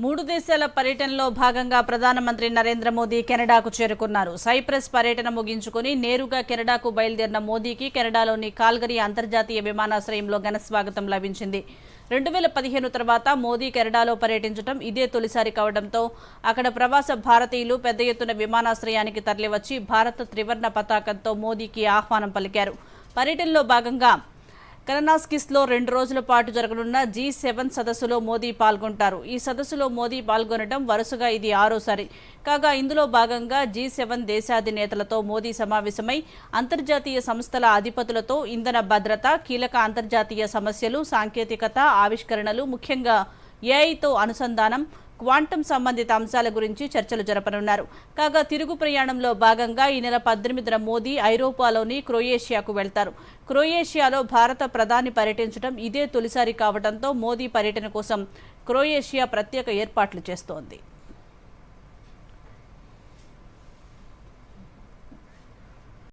మూడు దేశాల పర్యటనలో భాగంగా ప్రధానమంత్రి నరేంద్ర మోదీ కెనడాకు చేరుకున్నారు. సైప్రస్ పర్యటన ముగించుకుని నేరుగా కెనడాకు బయలుదేరిన మోదీకి కెనడాలోని కాల్గరీ అంతర్జాతీయ విమానాశ్రయంలో ఘన స్వాగతం లభించింది. 2015 తర్వాత మోదీ కెనడాలో పర్యటించడం ఇదే తొలిసారి కావడంతో అక్కడ ప్రవాస భారతీయులు పెద్ద ఎత్తున విమానాశ్రయానికి తరలివచ్చి భారత త్రివర్ణ పతాకంతో మోదీకి ఆహ్వానం పలికారు. పర్యటనలో భాగంగా కననాస్కిస్లో 2 రోజుల పాటు జరగనున్న G7 సదస్సులో మోదీ పాల్గొంటారు. ఈ సదస్సులో మోదీ పాల్గొనడం వరుసగా ఇది 6సారి కాగా ఇందులో భాగంగా G7 దేశాధినేతలతో మోదీ సమావేశమై అంతర్జాతీయ సంస్థల అధిపతులతో ఇంధన భద్రత, కీలక అంతర్జాతీయ సమస్యలు, సాంకేతికత, ఆవిష్కరణలు, ముఖ్యంగా ఏఐతో అనుసంధానం, క్వాంటం సంబంధిత అంశాల గురించి చర్చలు జరపనున్నారు. కాగా తిరుగు ప్రయాణంలో భాగంగా ఈ నెల 18న మోదీ ఐరోపాలోని క్రొయేషియాకు వెళ్తారు. క్రొయేషియాలో భారత ప్రధాని పర్యటించడం ఇదే తొలిసారి కావడంతో మోదీ పర్యటన కోసం క్రొయేషియా ప్రత్యేక ఏర్పాట్లు చేస్తోంది.